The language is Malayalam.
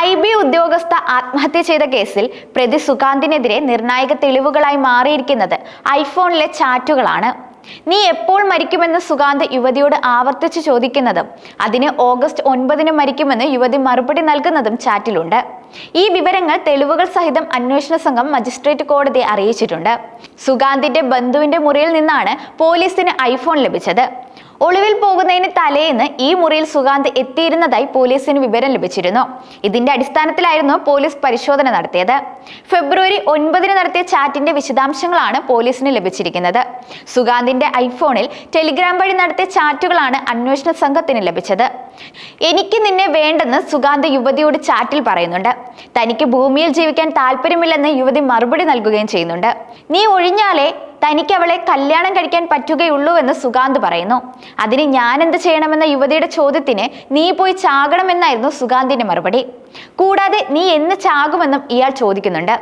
IB ഉദ്യോഗസ്ഥ ആത്മഹത്യ ചെയ്ത കേസിൽ പ്രതി സുകാന്തിനെതിരെ നിർണായക തെളിവുകളായി മാറിയിരിക്കുന്നത് ഐഫോണിലെ ചാറ്റുകളാണ്. നീ എപ്പോൾ മരിക്കുമെന്ന് സുകാന്ത് യുവതിയോട് ആവർത്തിച്ച് ചോദിക്കുന്നതും അതിന് ഓഗസ്റ്റ് 9 മരിക്കുമെന്ന് യുവതി മറുപടി നൽകുന്നതും ചാറ്റിലുണ്ട്. ഈ വിവരങ്ങൾ തെളിവുകൾ സഹിതം അന്വേഷണ സംഘം മജിസ്ട്രേറ്റ് കോടതിയെ അറിയിച്ചിട്ടുണ്ട്. സുകാന്തിന്റെ ബന്ധുവിന്റെ മുറിയിൽ നിന്നാണ് പോലീസിന് ഐഫോൺ ലഭിച്ചത്. ഒളിവിൽ പോകുന്നതിന് തലേന്ന് ഈ മുറിയിൽ സുകാന്ത് എത്തിയിരുന്നതായി പോലീസിന് വിവരം ലഭിച്ചിരുന്നു. ഇതിന്റെ അടിസ്ഥാനത്തിലായിരുന്നു പോലീസ് പരിശോധന നടത്തിയത്. ഫെബ്രുവരി 9 നടത്തിയ ചാറ്റിന്റെ വിശദാംശങ്ങളാണ് പോലീസിന് ലഭിച്ചിരിക്കുന്നത്. സുകാന്തിന്റെ ഐഫോണിൽ ടെലിഗ്രാം വഴി നടത്തിയ ചാറ്റുകളാണ് അന്വേഷണ സംഘത്തിന് ലഭിച്ചത്. എനിക്ക് നിന്നെ വേണ്ടെന്ന് സുകാന്ത് യുവതിയോട് ചാറ്റിൽ പറയുന്നുണ്ട്. തനിക്ക് ഭൂമിയിൽ ജീവിക്കാൻ താല്പര്യമില്ലെന്ന് യുവതി മറുപടി നൽകുകയും ചെയ്യുന്നുണ്ട്. നീ ഒഴിഞ്ഞാലേ തനിക്ക് അവളെ കല്യാണം കഴിക്കാൻ പറ്റുകയുള്ളൂവെന്ന് സുകാന്ത് പറയുന്നു. അതിന് ഞാൻ എന്ത് ചെയ്യണമെന്ന യുവതിയുടെ ചോദ്യത്തിന് നീ പോയി ചാകണമെന്നായിരുന്നു സുകാന്തിന്റെ മറുപടി. കൂടാതെ നീ എന്ന് ചാകുമെന്നും ഇയാൾ ചോദിക്കുന്നുണ്ട്.